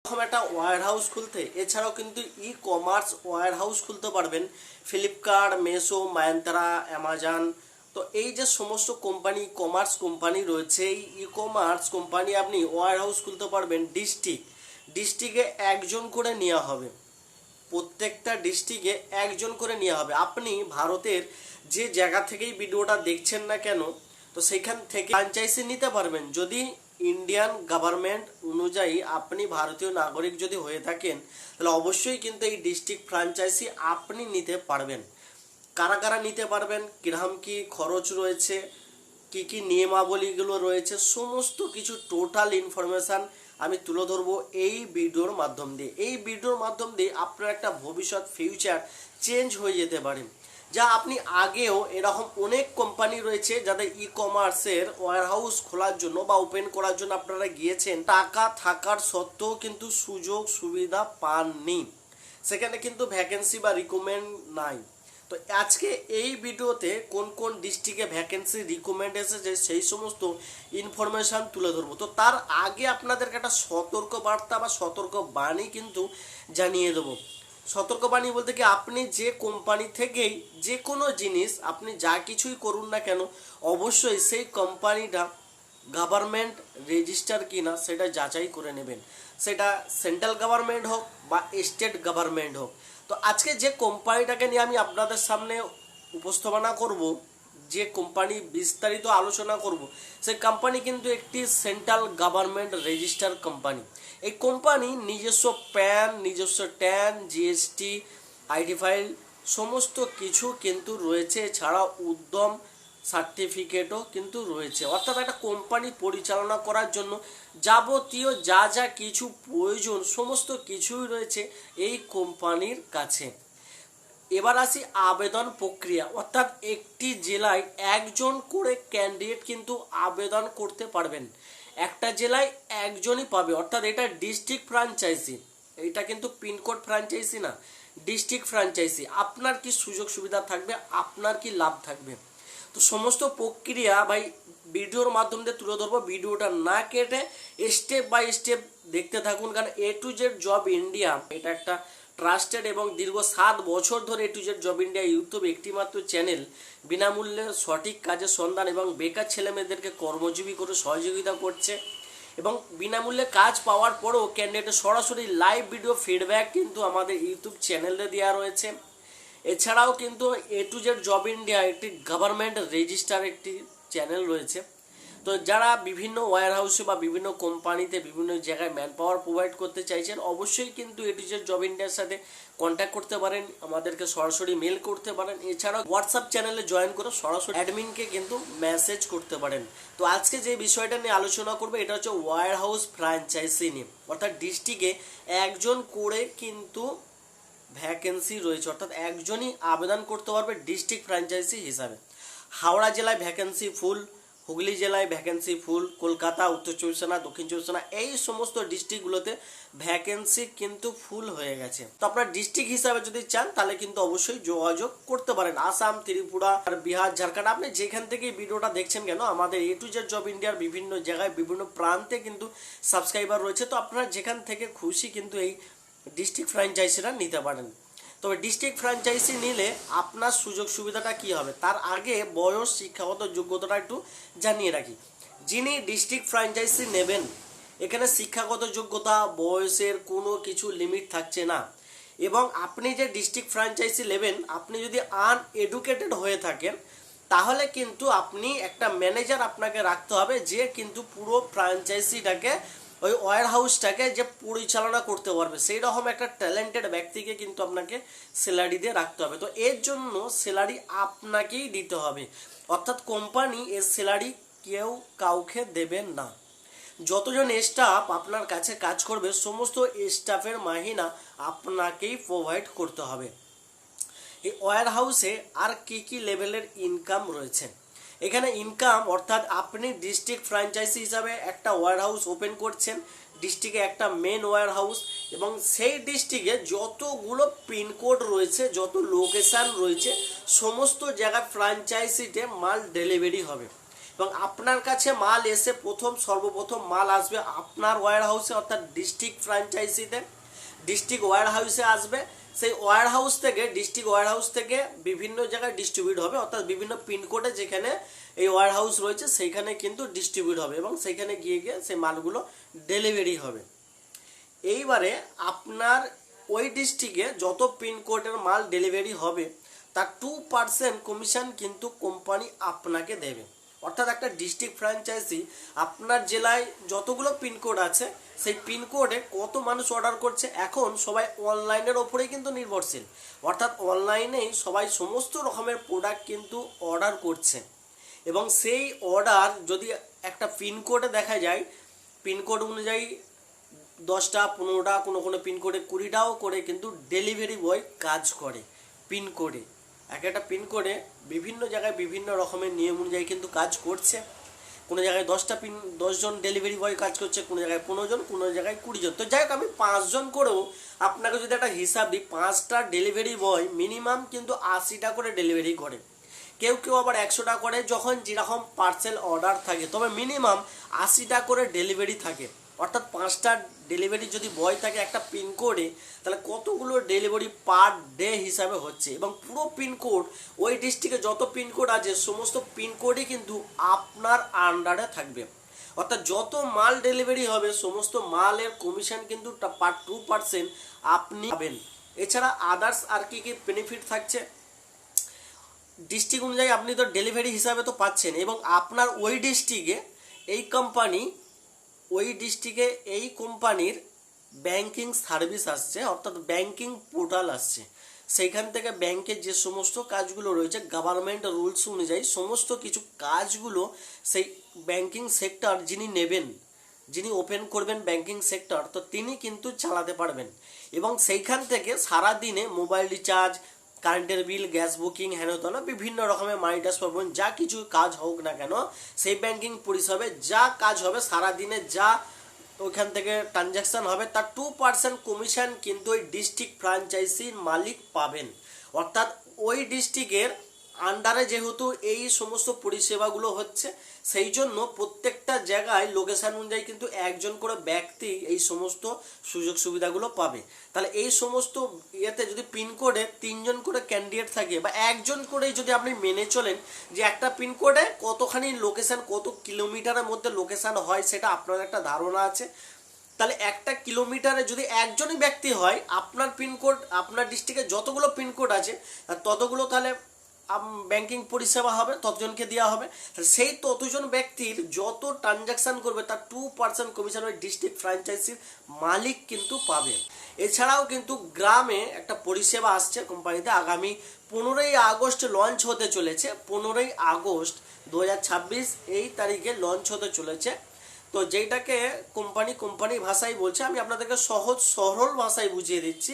এরকম একটা wire house খুলতে, এছাড়াও কিন্তু ই কমার্স ওয়্যার হাউস খুলতে পারবেন। ফ্লিপকার্ট, মেসো, মায়ন্ত্রা, অ্যামাজন, তো এই যে সমস্ত কোম্পানি কমার্স কোম্পানি রয়েছে, এই ই কমার্স কোম্পানি আপনি ওয়্যার হাউস খুলতে পারবেন। ডিস্ট্রিক্টে একজন করে নেওয়া হবে, প্রত্যেকটা ডিস্ট্রিক্টে একজন করে নেওয়া হবে। আপনি ভারতের যে জায়গা থেকেই ভিডিওটা দেখছেন না কেন, তো সেখান থেকে ফ্র্যাঞ্চাইজি নিতে পারবেন। যদি ইন্ডিয়ান গভর্নমেন্ট অনুযায়ী আপনি ভারতীয় নাগরিক যদি হয়ে থাকেন, তাহলে অবশ্যই কিন্তু এই ডিস্ট্রিক্ট ফ্র্যাঞ্চাইজি আপনি নিতে পারবেন। কারা কারা নিতে পারবেন, কিরকম কি খরচ রয়েছে, কি কি নিয়মাবলীগুলো রয়েছে, সমস্ত কিছু টোটাল ইনফরমেশান আমি তুলে ধরবো এই ভিডিওর মাধ্যম দিয়ে। এই ভিডিওর মাধ্যম দিয়ে আপনার একটা ভবিষ্যৎ ফিউচার চেঞ্জ হয়ে যেতে পারে। যা আপনি আগেও এরকম অনেক কোম্পানি রয়েছে যাদের ই কমার্সের ওয়্যার হাউস খোলার জন্য বা ওপেন করার জন্য আপনারা গিয়েছেন, টাকা থাকার সত্ত্বেও কিন্তু সুযোগ সুবিধা পাননি, সেখানে কিন্তু ভ্যাকেন্সি বা রিকমেন্ড নাই। তো আজকে এই ভিডিওতে কোন কোন ডিস্ট্রিক্টে ভ্যাকেন্সি রিকমেন্ড এসেছে সেই সমস্ত ইনফরমেশান তুলে ধরবো। তো তার আগে আপনাদেরকে একটা সতর্ক বার্তা বা সতর্ক বাণী কিন্তু জানিয়ে দেবো। সতর্কবাণী বলতে কি, আপনি যে কোম্পানি থেকেই যে কোনো জিনিস আপনি যা কিছুই করুন না কেন, অবশ্যই সেই কোম্পানিটা গভর্নমেন্ট রেজিস্টার কিনা সেটা যাচাই করে নেবেন। সেটা সেন্ট্রাল গভর্নমেন্ট হোক বা স্টেট গভর্নমেন্ট হোক। তো আজকে যে কোম্পানিটাকে নিয়ে আমি আপনাদের সামনে উপস্থাপনা করব, যে কোম্পানি বিস্তারিত আলোচনা করব, সেই কোম্পানি কিন্তু একটি সেন্ট্রাল গভর্নমেন্ট রেজিস্টার কোম্পানি। এই কোম্পানি নিজস্ব প্যান, নিজস্ব ট্যান, জিএসটি, আইডি ফাইল সমস্ত কিছু কিন্তু রয়েছে। এছাড়াও উদ্যম সার্টিফিকেটও কিন্তু রয়েছে। অর্থাৎ একটা কোম্পানি পরিচালনা করার জন্য যাবতীয় যা যা কিছু প্রয়োজন সমস্ত কিছুই রয়েছে এই কোম্পানির কাছে। এবার আসি আবেদন প্রক্রিয়া। অর্থাৎ একটি জেলায় একজন করে ক্যান্ডিডেট কিন্তু আবেদন করতে পারবেন। একটা জেলায় একজনই পাবে, অর্থাৎ এটা ডিস্ট্রিক্ট ফ্র্যাঞ্চাইজি, এটা কিন্তু পিনকোড ফ্র্যাঞ্চাইজি না, ডিস্ট্রিক্ট ফ্র্যাঞ্চাইজি। আপনার কি সুযোগ সুবিধা থাকবে, আপনার কি লাভ থাকবে, তো সমস্ত প্রক্রিয়া ভাই ভিডিওর মাধ্যমে দিয়ে তুলে ধরবো। ভিডিওটা না কেটে স্টেপ বাই স্টেপ দেখতে থাকুন, কারণ A to Z job India এটা একটা ট্রাস্টেড এবং দীর্ঘ 7 বছর ধরে A to Z job India YouTube একটিমাত্র চ্যানেল, বিনামূল্যে সঠিক কাজের সন্ধান এবং বেকার ছেলেমেয়েদেরকে কর্মজীবী করে সহযোগিতা করছে। এবং বিনামূল্যে কাজ পাওয়ার পরেও ক্যান্ডিডেটের সরাসরি লাইভ ভিডিও ফিডব্যাক কিন্তু আমাদের ইউটিউব চ্যানেলে দেওয়া রয়েছে। এছাড়াও কিন্তু এ টু জেড জব ইন্ডিয়া একটি গভর্নমেন্ট রেজিস্টার একটি চ্যানেল রয়েছে। তো যারা বিভিন্ন ওয়্যার হাউসে বা বিভিন্ন কোম্পানিতে বিভিন্ন জায়গায় ম্যান পাওয়ার প্রোভাইড করতে চাইছেন, অবশ্যই কিন্তু এ টু জেড জব ইন্ডিয়ার সাথে কন্ট্যাক্ট করতে পারেন, আমাদেরকে সরাসরি মেল করতে পারেন। এছাড়াও হোয়াটসঅ্যাপ চ্যানেলে জয়েন করে সরাসরি অ্যাডমিনকে কিন্তু মেসেজ করতে পারেন। তো আজকে যে বিষয়টা নিয়ে আলোচনা করবো এটা হচ্ছে ওয়্যার হাউস ফ্র্যাঞ্চাইজি নিয়ে। অর্থাৎ ডিস্ট্রিক্টে একজন করে কিন্তু ভ্যাকেন্সি রয়েছে, অর্থাৎ একজনই আবেদন করতে পারবে ডিস্ট্রিক্ট ফ্র্যাঞ্চাইজি হিসাবে। হাওড়া জেলায় ভ্যাকেন্সি ফুল, হুগলি জেলায় ভ্যাকেন্সি ফুল, কলকাতা, উত্তর চব্বিশ পরগনা, দক্ষিণ চব্বিশ পরগনা এই সমস্ত ডিস্ট্রিক্টগুলোতে ভ্যাকেন্সি কিন্তু ফুল হয়ে গেছে। তো আপনার ডিস্ট্রিক্ট হিসাবে যদি চান তাহলে কিন্তু অবশ্যই যোগাযোগ করতে পারেন। আসাম, ত্রিপুরা, আর বিহার, ঝাড়খণ্ড, আপনি যেখান থেকে ভিডিওটা দেখছেন কেন, আমাদের এ টু জেড জব ইন্ডিয়ার বিভিন্ন জায়গায় বিভিন্ন প্রান্তে কিন্তু সাবস্ক্রাইবার রয়েছে। তো আপনারা যেখান থেকে খুশি কিন্তু এই ডিস্ট্রিক্ট ফ্র্যাঞ্চাইজিটা নিতে পারেন। তবে ডিস্ট্রিক্ট ফ্র্যাঞ্চাইজি নিলে আপনার সুযোগ সুবিধাটা কি হবে, তার আগে বয়স, শিক্ষাগত যোগ্যতাটা একটু জানিয়ে রাখি। যিনি ডিস্ট্রিক্ট ফ্র্যাঞ্চাইজি নেবেন, এখানে শিক্ষাগত যোগ্যতা, বয়সের কোনো কিছু লিমিট থাকছে না। এবং আপনি যে ডিস্ট্রিক্ট ফ্র্যাঞ্চাইজি নেবেন, আপনি যদি আনএডুকেটেড হয়ে থাকেন তাহলে কিন্তু আপনি একটা ম্যানেজার আপনাকে রাখতে হবে, যে কিন্তু পুরো ফ্র্যাঞ্চাইজিটাকে, ওই ওয়্যার হাউসটাকে যে পরিচালনা করতে পারবে, সেই রকম একটা ট্যালেন্টেড ব্যক্তিকে কিন্তু আপনাকে স্যালারি দিয়ে রাখতে হবে। তো এর জন্য স্যালারি আপনাকেই দিতে হবে, অর্থাৎ কোম্পানি এর স্যালারি কেউ কাউকে দেবেন না। যতজন স্টাফ আপনার কাছে কাজ করবে সমস্ত স্টাফের মাহিনা আপনাকেই প্রোভাইড করতে হবে। এই ওয়্যার হাউসে আর কি কি লেভেলের ইনকাম রয়েছে, এখানে ইনকাম অর্থাৎ আপনি ডিস্ট্রিক্ট ফ্র্যাঞ্চাইজি হিসাবে একটা ওয়্যার হাউস ওপেন করছেন, ডিস্ট্রিক্টে একটা মেন ওয়্যার হাউস, এবং সেই ডিস্ট্রিক্টে যতগুলো পিনকোড রয়েছে, যত লোকেশান রয়েছে, সমস্ত জায়গায় ফ্র্যাঞ্চাইজিতে মাল ডেলিভারি হবে। এবং আপনার কাছে মাল এসে সর্বপ্রথম মাল আসবে আপনার ওয়্যার হাউসে, অর্থাৎ ডিস্ট্রিক্ট ফ্র্যাঞ্চাইজিতে, ডিস্ট্রিক্ট ওয়্যার হাউসে আসবে। সেই ওয়্যার হাউস থেকে, ডিস্ট্রিক্ট ওয়্যার হাউস থেকে বিভিন্ন জায়গায় ডিস্ট্রিবিউট হবে, অর্থাৎ বিভিন্ন পিনকোডে যেখানে এই ওয়্যার হাউস রয়েছে সেইখানে কিন্তু ডিস্ট্রিবিউট হবে এবং সেইখানে গিয়ে সেই মালগুলো ডেলিভারি হবে। এইবারে আপনার ওই ডিস্ট্রিক্টে যত পিনকোডের মাল ডেলিভারি হবে তার 2% কমিশন কিন্তু কোম্পানি আপনাকে দেবে। অর্থাৎ একটা ডিস্ট্রিক্ট ফ্র্যাঞ্চাইজি আপনার জেলায় যতগুলো পিনকোড আছে সেই পিনকোডে কত মানুষ অর্ডার করছে, এখন সবাই অনলাইনের ওপরেই কিন্তু নির্ভরশীল, অর্থাৎ অনলাইনেই সবাই সমস্ত রকমের প্রোডাক্ট কিন্তু অর্ডার করছে। এবং সেই অর্ডার যদি একটা পিনকোডে দেখা যায়, পিনকোড অনুযায়ী 10টা 15টা, কোনো কোনো পিনকোডে 20টাও করে কিন্তু ডেলিভারি বয় কাজ করে। পিনকোডে এক একটা পিনকোডে বিভিন্ন জায়গায় বিভিন্ন রকমের নিয়ম অনুযায়ী কিন্তু কাজ করছে। কোনো জায়গায় 10জন ডেলিভারি বয় কাজ করছে, কোনো জায়গায় 15 জন, কোনো জায়গায় 20 জন। তো যাই হোক, আমি 5 জন করেও আপনাকে যদি একটা হিসাব দিই, 5টা ডেলিভারি বয় মিনিমাম কিন্তু 80টা করে ডেলিভারি করে। কেউ কেউ আবার 100টা করে, যখন যেরকম পার্সেল অর্ডার থাকে, তবে মিনিমাম 80টা করে ডেলিভারি থাকে। অর্থাৎ 5টা ডেলিভারি যদি বয় থাকে একটা পিনকোডে, তাহলে কতগুলো ডেলিভারি পার ডে হিসাবে হচ্ছে। এবং পুরো পিনকোড, ওই ডিস্ট্রিক্টে যত পিনকোড আছে সমস্ত পিনকোডই কিন্তু আপনার আন্ডারে থাকবে। অর্থাৎ যত মাল ডেলিভারি হবে সমস্ত মালের কমিশন কিন্তু 2% আপনি পাবেন। এছাড়া আদার্স আর কি কি বেনিফিট থাকছে, ডিস্ট্রিক্ট অনুযায়ী আপনি তো ডেলিভারি হিসাবে তো পাচ্ছেন, এবং আপনার ওই ডিস্ট্রিক্টে এই কোম্পানির ব্যাংকিং সার্ভিস আসছে, অর্থাৎ ব্যাংকিং পোর্টাল আসছে। সেইখান থেকে ব্যাংকের যে সমস্ত কাজগুলো রয়েছে গভর্নমেন্ট রুলস অনুযায়ী সমস্ত কিছু কাজগুলো সেই ব্যাংকিং সেক্টর যিনি ওপেন করবেন ব্যাংকিং সেক্টর, তো তিনি কিন্তু চালাতে পারবেন। এবং সেইখান থেকে সারা দিনে মোবাইল রিচার্জ, কারেন্টের বিল, গ্যাস বুকিং, হেনতলা বিভিন্ন রকমের মানি ট্রান্সফার, যা কিছু কাজ হোক না কেন সেই ব্যাংকিং পরিষেবায় যা কাজ হবে সারাদিনে, যা ওইখান থেকে ট্রানজ্যাকশন হবে, তার 2% কমিশন কিন্তু ওই ডিস্ট্রিক্ট ফ্র্যাঞ্চাইজির মালিক পাবেন। অর্থাৎ ওই ডিস্ট্রিক্টের আন্ডারে যেহেতু এই সমস্ত পরিষেবাগুলো হচ্ছে, সেই জন্য প্রত্যেকটা জায়গায় লোকেশন অনুযায়ী কিন্তু একজন করে ব্যক্তি এই সমস্ত সুযোগ সুবিধাগুলো পাবে। তাহলে এই সমস্ত ইয়েতে যদি পিনকোডে 3জন করে ক্যান্ডিডেট থাকে, বা একজন করেই যদি আপনি মেনে চলেন যে একটা পিনকোডে কতখানি লোকেশন, কত কিলোমিটারের মধ্যে লোকেশন হয় সেটা আপনার একটা ধারণা আছে, তাহলে 1 কিলোমিটারে যদি একজনই ব্যক্তি হয়, আপনার পিনকোড, আপনার ডিস্ট্রিক্টে যতগুলো পিনকোড আছে ততগুলো তাহলে ব্যাংকিং পরিষেবা হবে, ততজনকে দেওয়া হবে। সেই ততজন ব্যক্তির যত ট্রানজাকশন করবে তার 2% কমিশন ওই ডিস্ট্রিক্ট ফ্র্যাঞ্চাইজির মালিক কিন্তু পাবে। এছাড়াও কিন্তু গ্রামে একটা পরিষেবা আসছে কোম্পানিতে, আগামী 15ই আগস্ট লঞ্চ হতে চলেছে। 15ই আগস্ট 2026 এই তারিখে লঞ্চ হতে চলেছে। তো যেটাকে কোম্পানি ভাষায় বলছে, আমি আপনাদেরকে সহজ সরল ভাষায় বুঝিয়ে দিচ্ছি,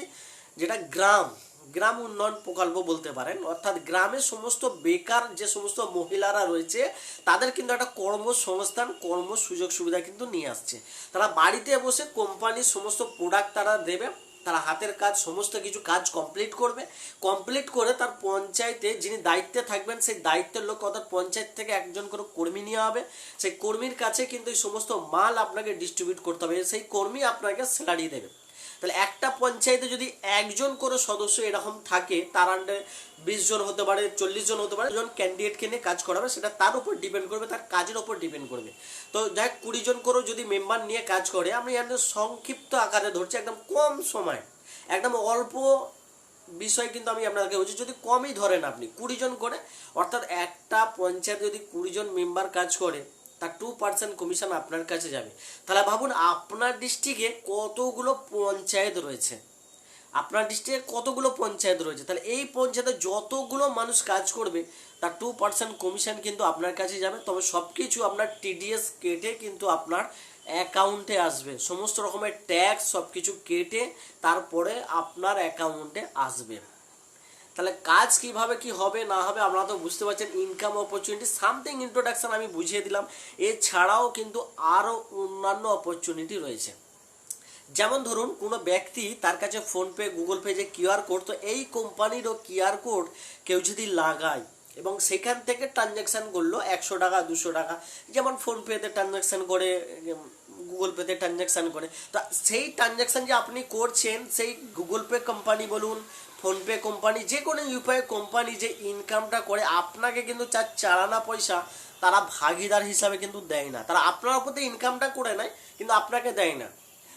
যেটা গ্রাম উন্নয়ন প্রকল্প বলতে পারেন। অর্থাৎ গ্রামে সমস্ত বেকার যে সমস্ত মহিলারা রয়েছে তাদের কিন্তু একটা কর্মসংস্থান, কর্ম সুযোগ সুবিধা কিন্তু নিয়ে আসছে। তারা বাড়িতে বসে কোম্পানির সমস্ত প্রোডাক্ট তারা দেবে, তারা হাতের কাজ সমস্ত কিছু কাজ কমপ্লিট করে তার পঞ্চায়েতে যিনি দায়িত্বে থাকবেন সেই দায়িত্বের লোক, অর্থাৎ পঞ্চায়েত থেকে একজন করে কর্মী নেওয়া হবে। সেই কর্মীর কাছে কিন্তু এই সমস্ত মাল আপনাকে ডিস্ট্রিবিউট করতে হবে, সেই কর্মী আপনাকে স্যালারি দেবে। তাহলে একটা পঞ্চায়েতে যদি একজন করে সদস্য এরকম থাকে, তার আন্ডারে 20 জন হতে পারে, 40 জন হতে পারে, জন ক্যান্ডিডেটকে নিয়ে কাজ করাবে, সেটা তার উপর ডিপেন্ড করবে, তার কাজের উপর ডিপেন্ড করবে। তো যাই 20 জন করেও যদি মেম্বার নিয়ে কাজ করে, আমি এখানে সংক্ষিপ্ত আকারে ধরছি, একদম কম সময়, একদম অল্প বিষয় কিন্তু আমি আপনাদেরকে বলছি, যদি কমই ধরেন আপনি 20 জন করে, অর্থাৎ একটা পঞ্চায়েতে যদি 20 জন মেম্বার কাজ করে তার 2% কমিশন আপনার কাছে যাবে। তাহলে ভাবুন আপনার ডিস্ট্রিক্টে কতগুলো পঞ্চায়েত রয়েছে, তাহলে এই পঞ্চায়েতে যতগুলো মানুষ কাজ করবে তার 2% কমিশন কিন্তু আপনার কাছে যাবে। তবে সব কিছু আপনার টিডিএস কেটে কিন্তু আপনার অ্যাকাউন্টে আসবে, সমস্ত রকমের ট্যাক্স সব কিছু কেটে তারপরে আপনার অ্যাকাউন্টে আসবে। তাহলে কাজ কিভাবে কি হবে না হবে আপনারা তো বুঝতে পারছেন। ইনকাম অপরচুনিটি সামথিং ইন্ট্রোডাকশন আমি বুঝিয়ে দিলাম, এছাড়াও কিন্তু আরও অন্যান্য অপরচুনিটি রয়েছে। যেমন ধরুন কোনো ব্যক্তি, তার কাছে ফোনপে, গুগল পে যে কিউআর কোড, তো এই কোম্পানিরও কিউআর কোড কেউ যদি লাগায়, এবং সেখান থেকে ট্রানজ্যাকশান করলো 100 টাকা 200 টাকা, যেমন ফোনপেতে ট্রানজ্যাকশান করে, গুগল পেতে ট্রানজ্যাকশান করে। তো সেই ট্রানজ্যাকশান যে আপনি করছেন, সেই গুগল পে কোম্পানি বলুন, ফোনপে কোম্পানি, যে কোনো ইউপিআই কোম্পানি যে ইনকামটা করে আপনাকে কিন্তু চালানা পয়সা তারা ভাগিদার হিসাবে কিন্তু দেয় না, তারা আপনার উপর ইনকামটা করে নেয় কিন্তু আপনাকে দেয় না।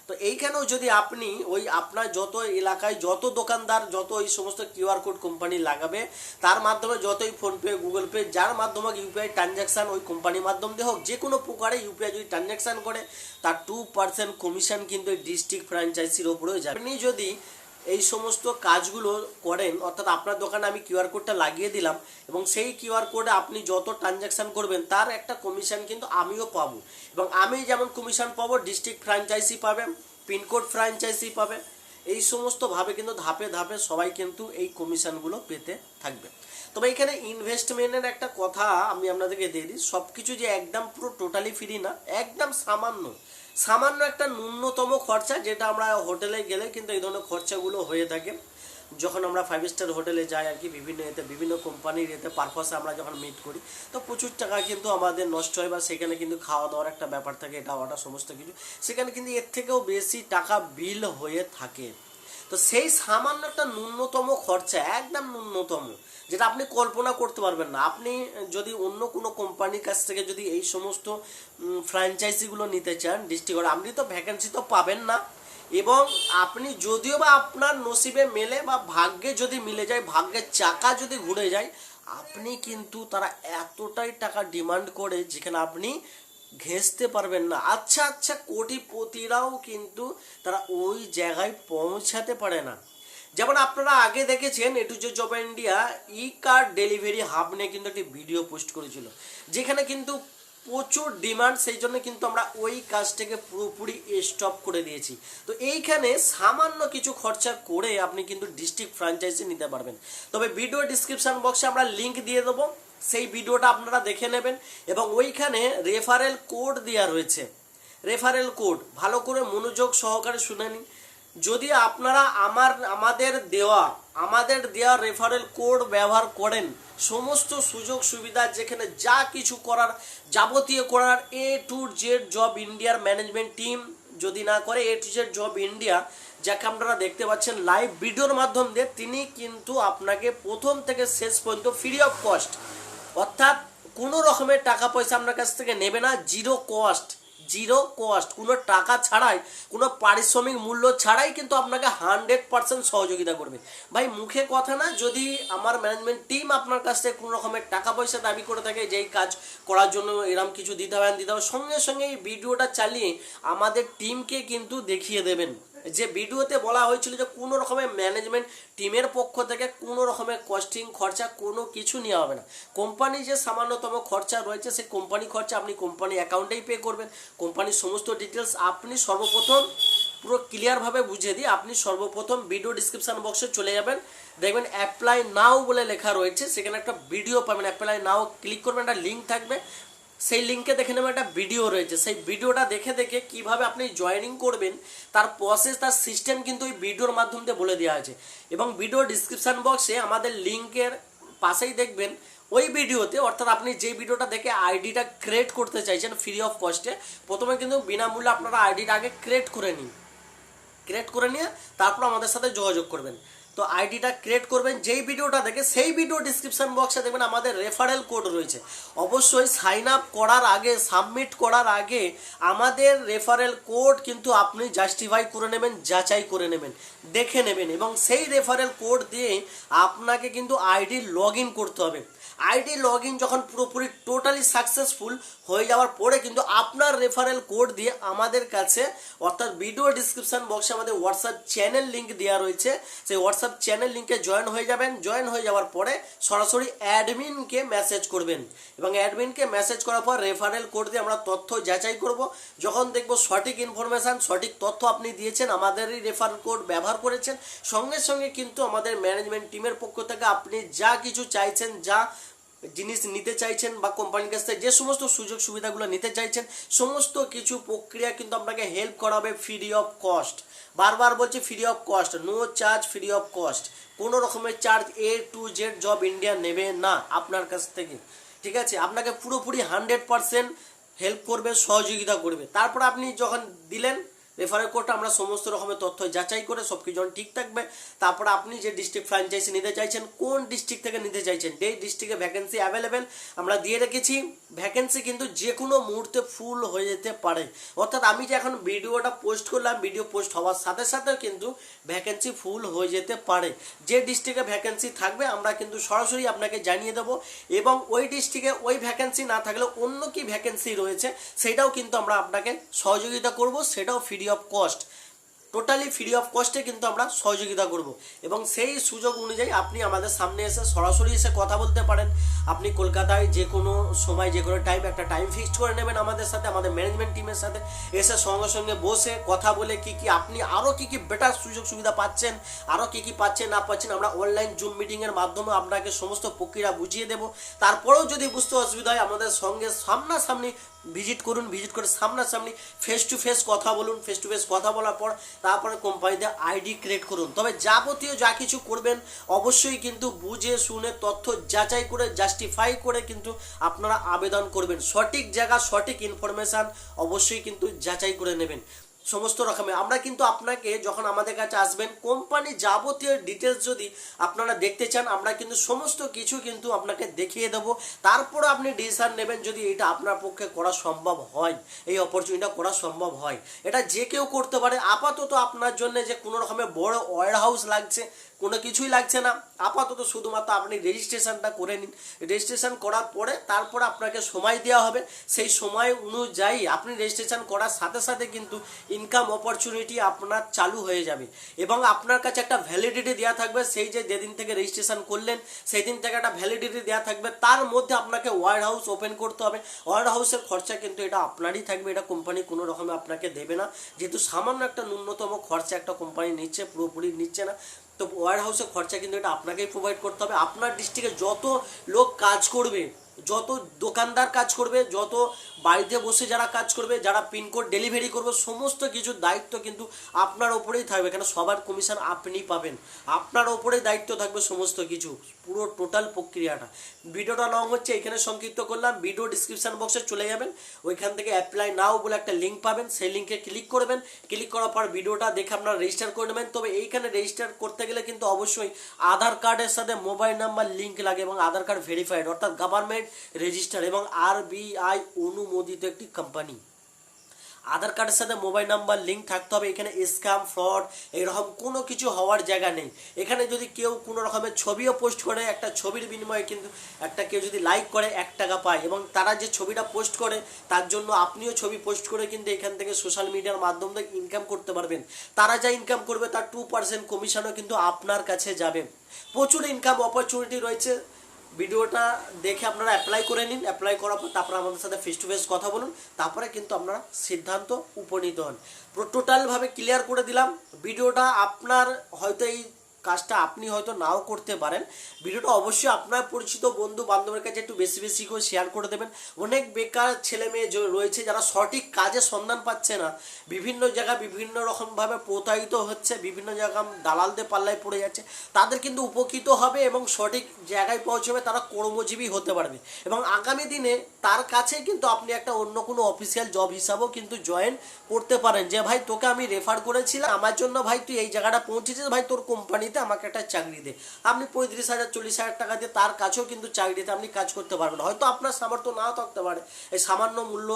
তো এইখানেও যদি আপনি ওই আপনার যত এলাকায় যত দোকানদার যত এই সমস্ত কিউআর কোড কোম্পানি লাগাবে, তার মাধ্যমে যতই ফোনপে গুগল পে যার মাধ্যমে ইউপিআই ট্রানজ্যাকশান ওই কোম্পানির মাধ্যম দিয়ে হোক, যে কোনো প্রকারে ইউপিআই যদি ট্রানজ্যাকশান করে তার 2% কমিশন কিন্তু এই ডিস্ট্রিক্ট ফ্র্যাঞ্চাইজির ওপরেও যাবে। আপনি যদি এই সমস্ত কাজগুলো করেন, অর্থাৎ আপনার দোকানে আমি কিউআর কোডটা লাগিয়ে দিলাম এবং সেই কিউআর কোডে আপনি যত ট্রানজ্যাকশান করবেন তার একটা কমিশন কিন্তু আমিও পাবো, এবং আমি যেমন কমিশন পাবো ডিস্ট্রিক্ট ফ্র্যাঞ্চাইজি পাবে, পিনকোড ফ্র্যাঞ্চাইজি পাবে, এই সমস্তভাবে কিন্তু ধাপে ধাপে সবাই কিন্তু এই কমিশনগুলো পেতে থাকবে। তবে এখানে ইনভেস্টমেন্টের একটা কথা আমি আপনাদেরকে দিয়ে দিই, সব কিছু যে একদম পুরো টোটালি ফ্রি না, একদম সামান্য একটা ন্যূনতম খরচা, যেটা আমরা হোটেলে গেলে কিন্তু এই ধরনের খরচাগুলো হয়ে থাকে। যখন আমরা 5 স্টার হোটেলে যাই আর কি, বিভিন্ন কোম্পানির পারপাসে আমরা যখন মিট করি, তো প্রচুর টাকা কিন্তু আমাদের নষ্ট হয়, বা সেখানে কিন্তু খাওয়া দাওয়ার একটা ব্যাপার থাকে, এটা ওটা সমস্ত কিছু, সেখানে কিন্তু এর থেকেও বেশি টাকা বিল হয়ে থাকে। তো সেই সামান্য একটা ন্যূনতম খরচা, একদম ন্যূনতম, যেটা আপনি কল্পনা করতে পারবেন না। আপনি যদি অন্য কোনো কোম্পানির কাছ থেকে যদি এই সমস্ত ফ্র্যাঞ্চাইজিগুলো নিতে চান ডিস্ট্রিক্ট, আপনি তো ভ্যাকেন্সি তো পাবেন না, এবং আপনি যদিও বা আপনার নসিবে মেলে বা ভাগ্যে যদি মিলে যায়, ভাগ্যের চাকা যদি ঘুরে যায়, আপনি কিন্তু তারা এতটাই টাকা ডিমান্ড করে যেখানে আপনি ঘেঁষতে পারবেন না। আচ্ছা কোটিপতিরাও কিন্তু তারা ওই জায়গায় পৌঁছাতে পারে না। যেমন আপনারা আগে দেখেছেন এ to Z job India E card delivery hub নিয়ে কিন্তু একটি ভিডিও পোস্ট করেছিল, যেখানে কিন্তু প্রচুর ডিমান্ড, সেই জন্য কিন্তু আমরা ওই কাজটাকে পুরোপুরি স্টপ করে দিয়েছি। তো এইখানে সামান্য কিছু খরচা করে আপনি কিন্তু ডিস্ট্রিক্ট ফ্র্যাঞ্চাইজি নিতে পারবেন। তবে ভিডিও ডিসক্রিপশন বক্সে আমরা লিঙ্ক দিয়ে দেবো, সেই ভিডিওটা আপনারা দেখে নেবেন, এবং ওইখানে রেফারেল কোড দেওয়া রয়েছে। রেফারেল কোড ভালো করে মনোযোগ সহকারে শুনে নিন। যদি আপনারা আমাদের দেওয়া রেফারেল কোড ব্যবহার করেন, সমস্ত সুযোগ সুবিধা যেখানে যা কিছু করার যাবতীয় করার এ টু জেড জব ইন্ডিয়ার ম্যানেজমেন্ট টিম যদি না করে, এ টু জেড জব ইন্ডিয়া যাকে আপনারা দেখতে পাচ্ছেন লাইভ ভিডিওর মাধ্যম দিয়ে, তিনি কিন্তু আপনাকে প্রথম থেকে শেষ পর্যন্ত ফ্রি অফ কস্ট, অর্থাৎ কোনো রকমের টাকা পয়সা আপনার কাছ থেকে নেবে না, জিরো কস্ট, কোনো টাকা ছাড়াই, কোনো পারিশ্রমিক মূল্য ছাড়াই কিন্তু আপনাকে 100% সহযোগিতা করবে। ভাই মুখে কথা না, যদি আমার ম্যানেজমেন্ট টিম আপনার কাছ থেকে কোনো রকমের টাকা পয়সা দাবি করে থাকে যেই কাজ করার জন্য এরকম কিছু দিতে হবে, সঙ্গে সঙ্গে এই ভিডিওটা চালিয়ে আমাদের টিমকে কিন্তু দেখিয়ে দেবেন যে ভিডিওতে বলা হয়েছিল যে কোনো রকমের ম্যানেজমেন্ট টিমের পক্ষ থেকে কোনো রকমের কস্টিং খরচা কোনো কিছু নেওয়া হবে না। কোম্পানি যে সামান্যতম খরচা রয়েছে সেই কোম্পানি খরচা আপনি কোম্পানি অ্যাকাউন্টেই পে করবেন। কোম্পানির সমস্ত ডিটেলস আপনি সর্বপ্রথম পুরো ক্লিয়ারভাবে বুঝিয়ে দিই, আপনি সর্বপ্রথম ভিডিও ডিসক্রিপশন বক্সে চলে যাবেন, দেখবেন অ্যাপ্লাই নাও বলে লেখা রয়েছে, সেখানে একটা ভিডিও পাবেন, অ্যাপ্লাই নাও ক্লিক করবেন, একটা লিঙ্ক থাকবে, সেই লিঙ্কে দেখে নেবেন একটা ভিডিও রয়েছে, সেই ভিডিওটা দেখে কিভাবে আপনি জয়েনিং করবেন তার প্রসেস, তার সিস্টেম কিন্তু ওই ভিডিওর মাধ্যম দিয়ে বলে দেওয়া আছে। এবং ভিডিও ডিসক্রিপশন বক্সে আমাদের লিঙ্কের পাশেই দেখবেন ওই ভিডিওতে, অর্থাৎ আপনি যে ভিডিওটা দেখে আইডিটা ক্রিয়েট করতে চাইছেন ফ্রি অফ কস্টে, প্রথমে কিন্তু বিনামূল্যে আপনারা আইডিটা আগে ক্রিয়েট করে নিয়ে তারপর আমাদের সাথে যোগাযোগ করবেন। তো আইডিটা ক্রিয়েট করবেন, যেই ভিডিওটা দেখে সেই ভিডিও ডিসক্রিপশন বক্সে দেখবেন আমাদের রেফারেল কোড রয়েছে। অবশ্যই সাইন আপ করার আগে, সাবমিট করার আগে আমাদের রেফারেল কোড কিন্তু আপনি জাস্টিফাই করে নেবেন, যাচাই করে নেবেন, দেখে নেবেন, এবং সেই রেফারেল কোড দিয়ে আপনাকে কিন্তু আইডি লগ ইন করতে হবে। আইডি লগ ইন যখন পুরোপুরি টোটালি সাকসেসফুল হয়ে যাওয়ার পরে কিন্তু আপনার রেফারেল কোড দিয়ে আমাদের কাছে, অর্থাৎ ভিডিও ডিসক্রিপশন বক্সে আমাদের হোয়াটসঅ্যাপ চ্যানেল লিঙ্ক দেওয়া রয়েছে, সেই হোয়াটসঅ্যাপ চ্যানেল লিঙ্কে জয়েন হয়ে যাবেন। জয়েন হয়ে যাওয়ার পরে সরাসরি অ্যাডমিনকে মেসেজ করবেন, এবং অ্যাডমিনকে মেসেজ করার পর রেফারেল কোড দিয়ে আমরা তথ্য যাচাই করব। যখন দেখব সঠিক ইনফরমেশান, সঠিক তথ্য আপনি দিয়েছেন, আমাদেরই রেফারেল কোড ব্যবহার করেছেন, সঙ্গে সঙ্গে কিন্তু আমাদের ম্যানেজমেন্ট টিমের পক্ষ থেকে আপনি যা কিছু চাইছেন, যা জিনিস নিতে চাইছেন বা কোম্পানির কাছ থেকে যে সমস্ত সুযোগ সুবিধাগুলো নিতে চাইছেন সমস্ত কিছু প্রক্রিয়া কিন্তু আপনাকে হেল্প করা হবে ফ্রি অফ কস্ট। বারবার বলছি free of cost, no charge, free of cost. কোনো রকমের charge A to Z job India নেবে না আপনার কাছ থেকে, ঠিক আছে? আপনাকে পুরোপুরি 100% হেল্প করবে, সহযোগিতা করবে। তারপর আপনি যখন দিলেন রেফারেল কোডটা, আমরা সমস্ত রকমের তথ্য যাচাই করে সব কিছু যখন ঠিক থাকবে, তারপর আপনি যে ডিস্ট্রিক্ট ফ্র্যাঞ্চাইজি নিতে চাইছেন, কোন ডিস্ট্রিক্ট থেকে নিতে চাইছেন, যেই ডিস্ট্রিক্টে ভ্যাকেন্সি অ্যাভেলেবেল আমরা দিয়ে রেখেছি, ভ্যাকেন্সি কিন্তু যে কোনো মুহূর্তে ফুল হয়ে যেতে পারে। অর্থাৎ আমি যে এখন ভিডিওটা পোস্ট করলাম, ভিডিও পোস্ট হওয়ার সাথে সাথে কিন্তু ভ্যাকেন্সি ফুল হয়ে যেতে পারে। যে ডিস্ট্রিক্টে ভ্যাকেন্সি থাকবে আমরা কিন্তু সরাসরি আপনাকে জানিয়ে দেবো, এবং ওই ডিস্ট্রিক্টে ওই ভ্যাকেন্সি না থাকলে অন্য কি ভ্যাকেন্সি রয়েছে সেটাও কিন্তু আমরা আপনাকে সহযোগিতা করব, সেটাও free of cost, totally free of কস্টে কিন্তু আমরা সহযোগিতা করব। এবং সেই সুযোগ অনুযায়ী আপনি আমাদের সামনে এসে সরাসরি এসে কথা বলতে পারেন। আপনি কলকাতায় যে কোনো সময় যে কোনো টাইম একটা টাইম ফিক্সড করে নেবেন আমাদের সাথে, আমাদের ম্যানেজমেন্ট টিমের সাথে, এসে সঙ্গে সঙ্গে বসে কথা বলে কি কি আপনি আরও কি কি বেটার সুযোগ সুবিধা পাচ্ছেন, আরও কি কি পাচ্ছেন না পাচ্ছেন, আমরা অনলাইন জুম মিটিংয়ের মাধ্যমে আপনাকে সমস্ত প্রক্রিয়া বুঝিয়ে দেবো। তারপরেও যদি বুঝতে অসুবিধা হয় আমাদের সঙ্গে সামনাসামনি ভিজিট করুন, ভিজিট করে সামনাসামনি ফেস টু ফেস কথা বলুন। ফেস টু ফেস কথা বলার পর তারপরে কোম্পানিতে আইডি ক্রিয়েট করুন। তবে যাবতীয় যা কিছু করবেন অবশ্যই কিন্তু বুঝে শুনে তথ্য যাচাই করে জাস্টিফাই করে কিন্তু আপনারা আবেদন করবেন। সঠিক জায়গা সঠিক ইনফরমেশান অবশ্যই কিন্তু যাচাই করে নেবেন সমস্ত রকমের। আমরা কিন্তু আপনাকে যখন আমাদের কাছে আসবেন, কোম্পানি যাবতীয় ডিটেলস যদি আপনারা দেখতে চান, আমরা কিন্তু সমস্ত কিছু কিন্তু আপনাকে দেখিয়ে দেবো। তারপরে আপনি ডিসিশন নেবেন যদি এটা আপনার পক্ষে করা সম্ভব হয়, এই অপরচুনিটিটা করা সম্ভব হয়। এটা যে কেউ করতে পারে। আপাতত আপনার জন্য যে কোনো রকমের বড় ওয়্যার হাউস লাগছে, কোনো কিছুই লাগছে না। আপাতত শুধুমাত্র আপনি রেজিস্ট্রেশনটা করে নিন। রেজিস্ট্রেশন করার পরে তারপরে আপনাকে সময় দেওয়া হবে। সেই সময় অনুযায়ী আপনি রেজিস্ট্রেশন করার সাথে সাথে কিন্তু ইনকাম অপরচুনিটি আপনার চালু হয়ে যাবে, এবং আপনার কাছে একটা ভ্যালিডিটি দেওয়া থাকবে। সেই যে যেদিন থেকে রেজিস্ট্রেশন করলেন সেই দিন থেকে একটা ভ্যালিডিটি দেওয়া থাকবে। তার মধ্যে আপনাকে ওয়্যার হাউস ওপেন করতে হবে। ওয়্যার হাউসের খরচা কিন্তু এটা আপনারই থাকবে, এটা কোম্পানি কোনো রকমে আপনাকে দেবে না। যেহেতু সামান্য একটা ন্যূনতম খরচা একটা কোম্পানি নিচ্ছে, পুরোপুরি নিচ্ছে না, তো ওয়্যার হাউসের খরচা কিন্তু এটা আপনাকেই প্রোভাইড করতে হবে। আপনার ডিস্ট্রিক্টে যত লোক কাজ করবে, যত দোকানদার কাজ করবে, যত বাড়িতে বসে যারা কাজ করবে, যারা পিনকোড ডেলিভারি করবে, সমস্ত কিছুর দায়িত্ব কিন্তু আপনার ওপরেই থাকবে। কেন সবার কমিশন আপনি পাবেন, আপনার ওপরেই দায়িত্ব থাকবে সমস্ত কিছু, পুরো টোটাল প্রক্রিয়াটা। ভিডিওটা লং হচ্ছে, এখানে সংক্ষিপ্ত করলাম। ভিডিও ডিসক্রিপশন বক্সে চলে যাবেন, ওইখান থেকে অ্যাপ্লাই নাও বলে একটা লিঙ্ক পাবেন, সেই লিঙ্কে ক্লিক করবেন। ক্লিক করার পর ভিডিওটা দেখে আপনারা রেজিস্টার করে নেবেন। তবে এইখানে রেজিস্টার করতে গেলে কিন্তু অবশ্যই আধার কার্ডের সাথে মোবাইল নাম্বার লিঙ্ক লাগে, এবং আধার কার্ড ভেরিফাইড, অর্থাৎ গভর্নমেন্ট রেজিস্টার এবং RBI অনুমোদিত একটি কোম্পানি। আধার কার্ডের সাথে মোবাইল নাম্বার লিঙ্ক থাকতে হবে। এখানে স্ক্যাম ফ্রড এরকম কোনো কিছু হওয়ার জায়গা নেই। এখানে যদি কেউ কোনো রকমের ছবিও পোস্ট করে, একটা ছবির বিনিময়ে কিন্তু একটা কেউ যদি লাইক করে 1 টাকা পায়, এবং তারা যে ছবিটা পোস্ট করে তার জন্য আপনিও ছবি পোস্ট করে কিন্তু এখান থেকে সোশ্যাল মিডিয়ার মাধ্যমে ইনকাম করতে পারবেন। তারা যা ইনকাম করবে তার 2% কমিশনও কিন্তু আপনার কাছে যাবে। প্রচুর ইনকাম অপরচুনিটি রয়েছে। ভিডিওটা দেখে আপনারা অ্যাপ্লাই করে নিন। অ্যাপ্লাই করার পর তারপরে আমাদের সাথে ফেস টু ফেস কথা বলুন, তারপরে কিন্তু আপনারা সিদ্ধান্ত উপনীত হন। টোটালভাবে ক্লিয়ার করে দিলাম। ভিডিওটা আপনার হয়তো এই কাজটা আপনি হয়তো নাও করতে পারেন। ভিডিওটা অবশ্যই আপনার পরিচিত বন্ধু বান্ধবের কাছে একটু বেশি বেশি করে শেয়ার করে দেবেন। অনেক বেকার ছেলে মেয়ে রয়েছে যারা সঠিক কাজের সন্ধান পাচ্ছে না, বিভিন্ন জায়গায় বিভিন্ন রকমভাবে প্রতারিত হচ্ছে, বিভিন্ন জায়গায় দালালদের পাল্লায় পড়ে যাচ্ছে। তাদের কিন্তু উপকৃত হবে এবং সঠিক জায়গায় পৌঁছবে, তারা কর্মজীবী হতে পারবে, এবং আগামী দিনে তার কাছে কিন্তু আপনি একটা অন্য কোনো অফিসিয়াল জব হিসাবেও কিন্তু জয়েন করতে পারেন। যে ভাই তোকে আমি রেফার করেছিলাম, আমার জন্য ভাই তুই এই জায়গাটা পৌঁছেছিস, ভাই তোর কোম্পানিতে আমাকে একটা চাকরি দে। আপনি 35,000 40,000 টাকা দিয়ে তার কাছেও কিন্তু চাকরিতে আপনি কাজ করতে পারবেন। হয়তো আপনার সামর্থ্য নাও থাকতে পারে, এই সামান্য মূল্য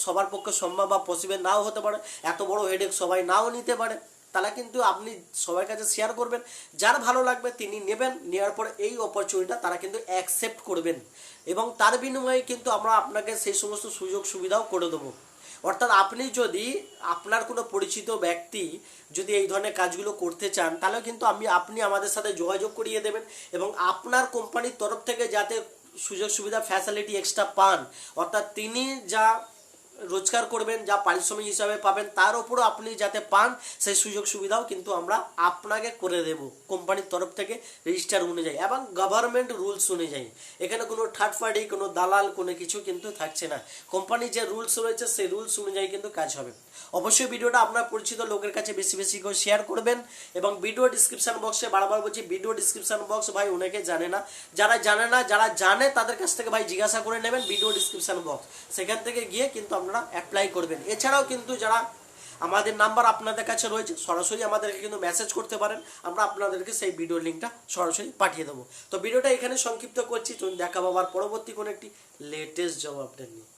সবার পক্ষে সম্ভব বা পসিবল নাও হতে পারে, এত বড় হেডেক সবাই নাও নিতে পারে। তাহলে কিন্তু আপনি সবার কাছে শেয়ার করবেন, যার ভালো লাগবে তিনি নেবেন। নেওয়ার পরে এই অপরচুনিটিটা তারা কিন্তু অ্যাকসেপ্ট করবেন, এবং তার বিনিময়ে কিন্তু আমরা আপনাকে সেই সমস্ত সুযোগ সুবিধাও করে দেবো। অর্থাৎ আপনি যদি আপনার কোনো পরিচিত ব্যক্তি যদি এই ধরনের কাজগুলো করতে চান, তাহলে কিন্তু আপনি আমাদের সাথে যোগাযোগ করিয়ে দেবেন, এবং আপনার কোম্পানির তরফ থেকে যাতে সুযোগ সুবিধা ফ্যাসিলিটি এক্সট্রা পান, অর্থাৎ তিনি যা রোজগার করবেন, যা পারিশ্রমিক হিসাবে পাবেন, তার উপরও আপনি যাতে পান সেই সুযোগ সুবিধাও কিন্তু আমরা আপনাকে করে দেব কোম্পানির তরফ থেকে রেজিস্টার অনুযায়ী এবং গভর্নমেন্ট রুলস অনুযায়ী। এখানে কোনো থার্ড পার্টি, কোনো দালাল, কোনো কিছু কিন্তু থাকছে না। কোম্পানির যে রুলস রয়েছে সেই রুলস অনুযায়ী কিন্তু কাজ হবে। অবশ্যই ভিডিওটা আপনার পরিচিত লোকের কাছে বেশি বেশি করে শেয়ার করবেন এবং ভিডিও ডিসক্রিপশন বক্সে, বারবার বলছি ভিডিও ডিসক্রিপশন বক্স ভাই অনেকে জানে না, যারা জানে না, যারা জানে তাদের কাছ থেকে ভাই জিজ্ঞাসা করে নেবেন ভিডিও ডিসক্রিপশন বক্স, সেখান থেকে গিয়ে কিন্তু আপনারা অ্যাপ্লাই করবেন। এছাড়াও কিন্তু যারা আমাদের নাম্বার আপনাদের কাছে রয়েছে, সরাসরি আমাদেরকে কিন্তু মেসেজ করতে পারেন, আমরা আপনাদেরকে সেই ভিডিও লিঙ্কটা সরাসরি পাঠিয়ে দেবো। তো ভিডিওটা এখানে সংক্ষিপ্ত করছি, দেখা পাবার পরবর্তী কোনো একটি লেটেস্ট জব আপডেট নিয়ে।